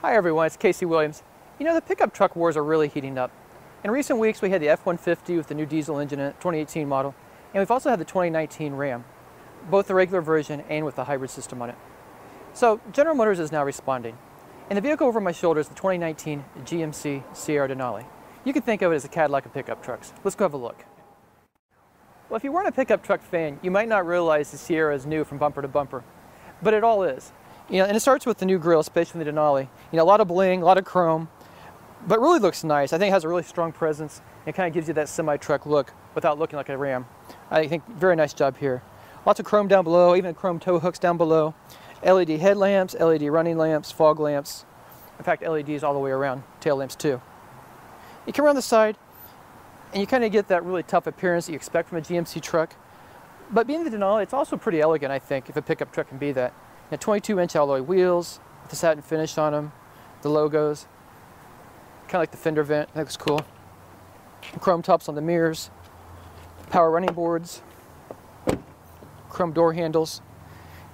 Hi everyone, it's Casey Williams. You know, the pickup truck wars are really heating up. In recent weeks we had the F-150 with the new diesel engine in it, 2018 model, and we've also had the 2019 Ram, both the regular version and with the hybrid system on it. So General Motors is now responding. And the vehicle over my shoulder is the 2019 GMC Sierra Denali. You can think of it as a Cadillac of pickup trucks. Let's go have a look. Well, if you weren't a pickup truck fan, you might not realize the Sierra is new from bumper to bumper, but it all is. You know, and it starts with the new grille, especially the Denali. You know, a lot of bling, a lot of chrome, but really looks nice. I think it has a really strong presence. It kind of gives you that semi-truck look without looking like a Ram. I think very nice job here. Lots of chrome down below, even chrome tow hooks down below. LED headlamps, LED running lamps, fog lamps. In fact, LEDs all the way around, tail lamps too. You come around the side, and you kind of get that really tough appearance that you expect from a GMC truck. But being the Denali, it's also pretty elegant, I think, if a pickup truck can be that. 22-inch alloy wheels with the satin finish on them, the logos, kind of like the fender vent. That looks cool. Chrome tops on the mirrors, power running boards, chrome door handles,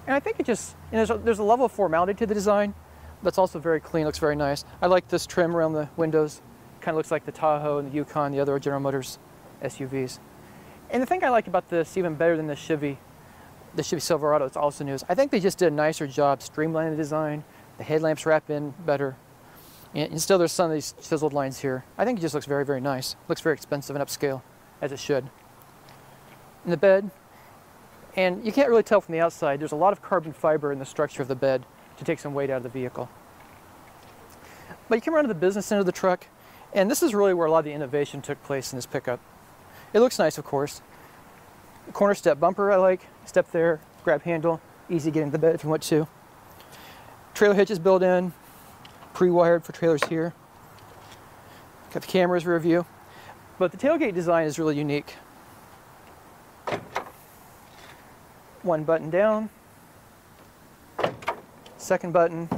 and I think it just, you know, there's a level of formality to the design, but it's also very clean. Looks very nice. I like this trim around the windows. Kind of looks like the Tahoe and the Yukon, the other General Motors SUVs. And the thing I like about this, even better than the Chevy Silverado, it's also new, I think they just did a nicer job streamlining the design. The headlamps wrap in better. And still there's some of these chiseled lines here. I think it just looks very, very nice. Looks very expensive and upscale, as it should. In the bed, and you can't really tell from the outside, there's a lot of carbon fiber in the structure of the bed to take some weight out of the vehicle. But you come around to the business end of the truck, and this is really where a lot of the innovation took place in this pickup. It looks nice, of course. Corner step bumper I like, step there, grab handle, easy getting to the bed if you want to. Trailer hitch is built in, pre-wired for trailers here. Got the cameras rear view. But the tailgate design is really unique. One button down, second button,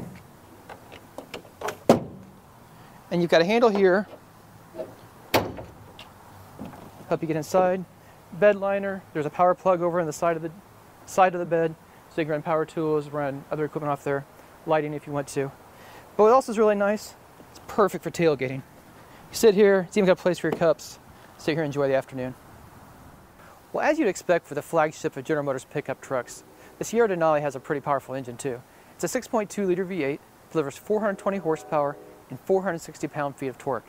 and you've got a handle here, help you get inside. Bed liner, there's a power plug over on the side of the bed, so you can run power tools, run other equipment off there, lighting if you want to. But what else is really nice, it's perfect for tailgating. You sit here, it's even got a place for your cups, sit here and enjoy the afternoon. Well, as you'd expect for the flagship of General Motors pickup trucks, the Sierra Denali has a pretty powerful engine too. It's a 6.2 liter V8, delivers 420 horsepower and 460 pound-feet of torque.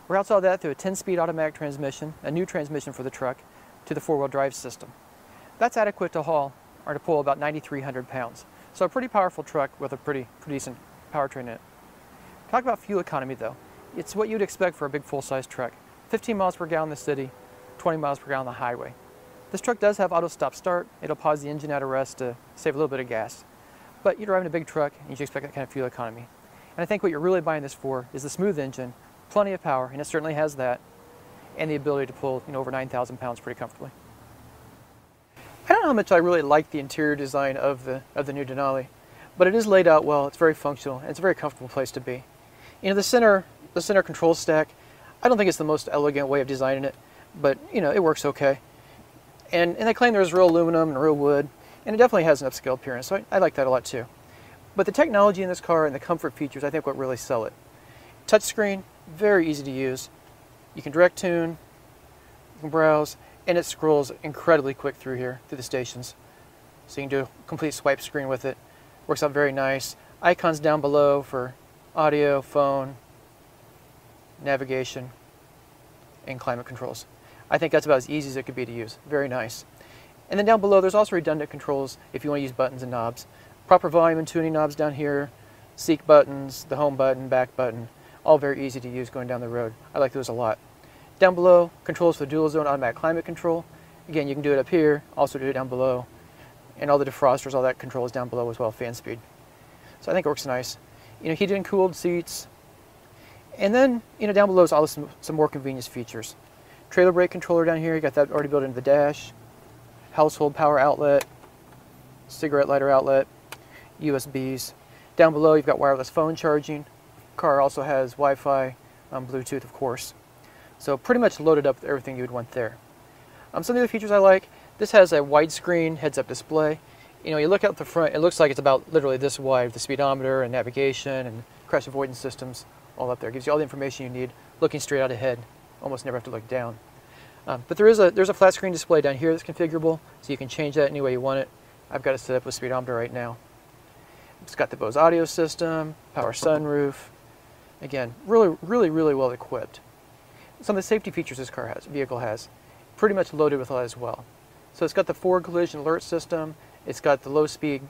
Routes all that through a 10-speed automatic transmission, a new transmission for the truck, to the four-wheel drive system. That's adequate to haul or to pull about 9,300 pounds. So a pretty powerful truck with a pretty decent powertrain in it. Talk about fuel economy though. It's what you'd expect for a big full-size truck. 15 miles per gallon in the city, 20 miles per gallon on the highway. This truck does have auto stop start. It'll pause the engine out of rest to save a little bit of gas. But you're driving a big truck and you should expect that kind of fuel economy. And I think what you're really buying this for is the smooth engine, plenty of power, and it certainly has that, and the ability to pull, you know, over 9,000 pounds pretty comfortably. I don't know how much I really like the interior design of the new Denali, but it is laid out well. It's very functional, and it's a very comfortable place to be. You know, the center control stack, I don't think it's the most elegant way of designing it, but you know, it works okay. And they claim there's real aluminum and real wood, and it definitely has an upscale appearance, so I like that a lot too. But the technology in this car and the comfort features, I think, what really sell it. Touchscreen, very easy to use. You can direct tune, you can browse, and it scrolls incredibly quick through here, through the stations. So you can do a complete swipe screen with it. Works out very nice. Icons down below for audio, phone, navigation, and climate controls. I think that's about as easy as it could be to use. Very nice. And then down below, there's also redundant controls if you want to use buttons and knobs. Proper volume and tuning knobs down here, seek buttons, the home button, back button, all very easy to use going down the road. I like those a lot. Down below, controls for the dual zone automatic climate control. Again, you can do it up here, also do it down below. And all the defrosters, all that control is down below as well, fan speed. So I think it works nice. You know, heated and cooled seats. And then, you know, down below is all some more convenience features. Trailer brake controller down here, you got that already built into the dash. Household power outlet, cigarette lighter outlet, USBs. Down below, you've got wireless phone charging. Car also has Wi-Fi, Bluetooth, of course. So pretty much loaded up with everything you would want there. Some of the other features I like, this has a widescreen heads-up display. You know, you look out the front, it looks like it's about literally this wide, the speedometer and navigation and crash avoidance systems all up there. It gives you all the information you need, looking straight out ahead. Almost never have to look down. But there's a flat screen display down here that's configurable, so you can change that any way you want it. I've got it set up with speedometer right now. It's got the Bose audio system, power sunroof. Again, really well equipped. Some of the safety features this vehicle has, pretty much loaded with that as well. So it's got the forward collision alert system. It's got the low speed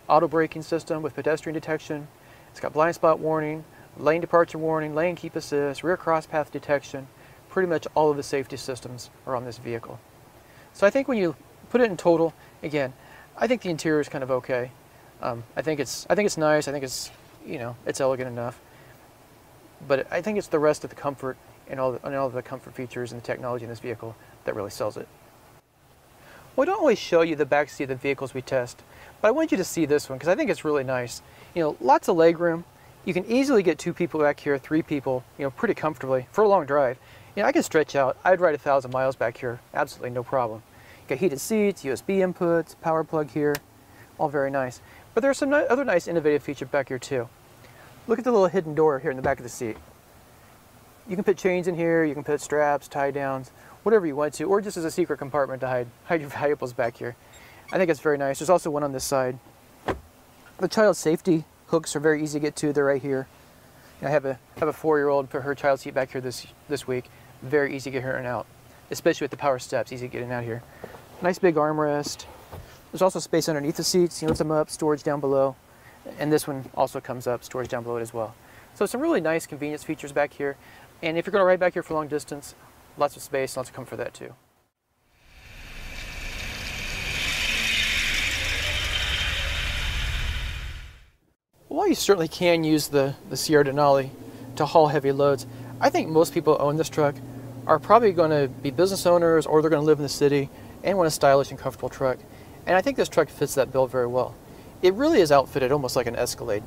auto braking system with pedestrian detection. It's got blind spot warning, lane departure warning, lane keep assist, rear cross path detection. Pretty much all of the safety systems are on this vehicle. So I think when you put it in total, again, I think the interior is kind of okay. I think it's nice. I think it's, you know, it's elegant enough. But I think it's the rest of the comfort and all the comfort features and the technology in this vehicle that really sells it. Well, I don't always show you the back seat of the vehicles we test, but I want you to see this one because I think it's really nice. You know, lots of leg room. You can easily get 2 people back here, 3 people, you know, pretty comfortably for a long drive. You know, I can stretch out. I'd ride 1,000 miles back here, absolutely no problem. You got heated seats, USB inputs, power plug here, all very nice. But there's some other nice innovative features back here too. Look at the little hidden door here in the back of the seat. You can put chains in here, you can put straps, tie downs, whatever you want to, or just as a secret compartment to hide your valuables back here. I think it's very nice. There's also one on this side. The child safety hooks are very easy to get to. They're right here. I have a 4-year-old put her child seat back here this week. Very easy to get her in and out, especially with the power steps. Easy to get in and out here. Nice big armrest. There's also space underneath the seats. You lift them up, storage down below, and this one also comes up, storage down below it as well. So some really nice convenience features back here. And if you're going to ride back here for long distance, lots of space, lots of comfort for that too. While you certainly can use the Sierra Denali to haul heavy loads, I think most people who own this truck are probably going to be business owners or they're going to live in the city and want a stylish and comfortable truck. And I think this truck fits that bill very well. It really is outfitted almost like an Escalade.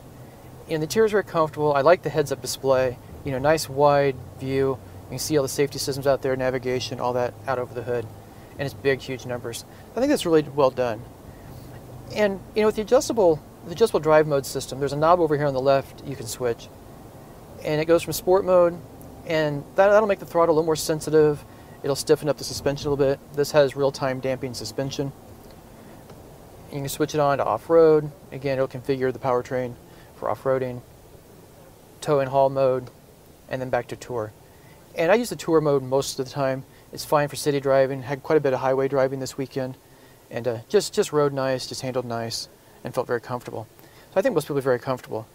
And the interior is very comfortable. I like the heads-up display. You know, nice wide view. You can see all the safety systems out there, navigation, all that out over the hood. And it's big, huge numbers. I think that's really well done. And, you know, with the adjustable drive mode system, there's a knob over here on the left you can switch. And it goes from sport mode, and that'll make the throttle a little more sensitive. It'll stiffen up the suspension a little bit. This has real-time damping suspension. And you can switch it on to off-road. Again, it'll configure the powertrain for off-roading, tow and haul mode, and then back to tour. And I use the tour mode most of the time. It's fine for city driving. Had quite a bit of highway driving this weekend, and just rode nice, just handled nice, and felt very comfortable. So I think most people are very comfortable.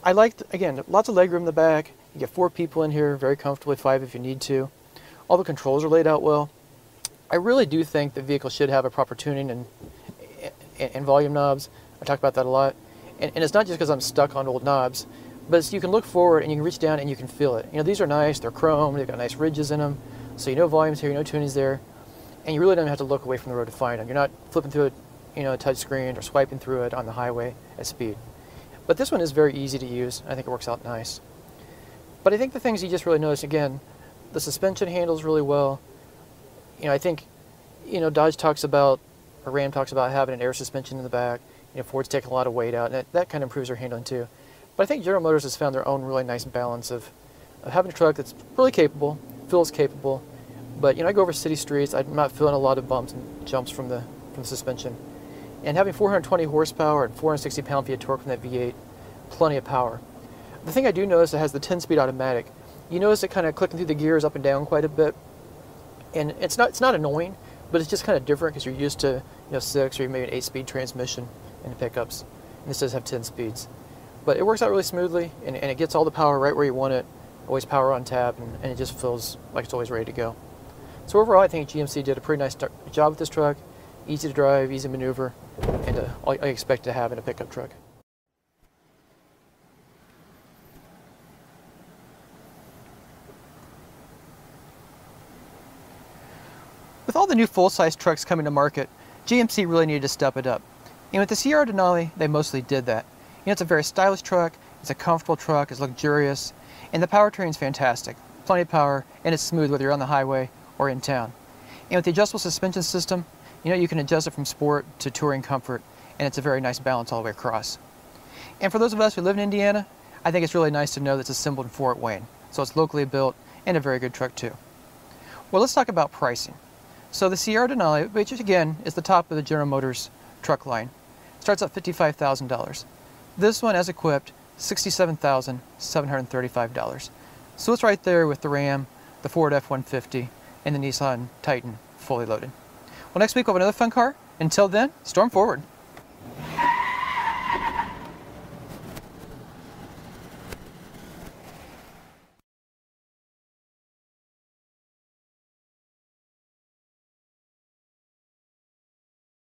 I liked, again, lots of legroom in the back. You get 4 people in here, very comfortably, 5 if you need to. All the controls are laid out well. I really do think the vehicle should have a proper tuning and volume knobs. I talk about that a lot. And it's not just because I'm stuck on old knobs, but it's, you can look forward and you can reach down and you can feel it. You know, these are nice, they're chrome, they've got nice ridges in them, so you know volume's here, you know tuning's there, and you really don't have to look away from the road to find them. You're not flipping through it, you know, a touch screen or swiping through it on the highway at speed. But this one is very easy to use. I think it works out nice. But I think the things you just really notice, again, the suspension handles really well. You know, I think, you know, Dodge talks about, or Ram talks about having an air suspension in the back. You know, Ford's taking a lot of weight out, and that kind of improves their handling too. But I think General Motors has found their own really nice balance of having a truck that's really capable, feels capable, but, you know, I go over city streets, I'm not feeling a lot of bumps and jumps from the suspension. And having 420 horsepower and 460 pound-feet of torque from that V8, plenty of power. The thing I do notice, it has the 10-speed automatic. You notice it kind of clicking through the gears up and down quite a bit, and it's not annoying, but it's just kind of different because you're used to, you know, 6 or maybe an 8-speed transmission in the pickups, and this does have 10 speeds. But it works out really smoothly, and it gets all the power right where you want it, always power on tap, and it just feels like it's always ready to go. So overall, I think GMC did a pretty nice job with this truck. Easy to drive, easy to maneuver, and all I expect to have in a pickup truck. With all the new full-size trucks coming to market, GMC really needed to step it up. And with the Sierra Denali, they mostly did that. You know, it's a very stylish truck, it's a comfortable truck, it's luxurious, and the powertrain's fantastic. Plenty of power, and it's smooth whether you're on the highway or in town. And with the adjustable suspension system, you know, you can adjust it from sport to touring comfort, and it's a very nice balance all the way across. And for those of us who live in Indiana, I think it's really nice to know that it's assembled in Fort Wayne. So it's locally built and a very good truck too. Well, let's talk about pricing. So the Sierra Denali, which again is the top of the General Motors truck line, starts at $55,000. This one, as equipped, $67,735. So it's right there with the Ram, the Ford F-150, and the Nissan Titan fully loaded. Well, next week we'll have another fun car. Until then, storm forward.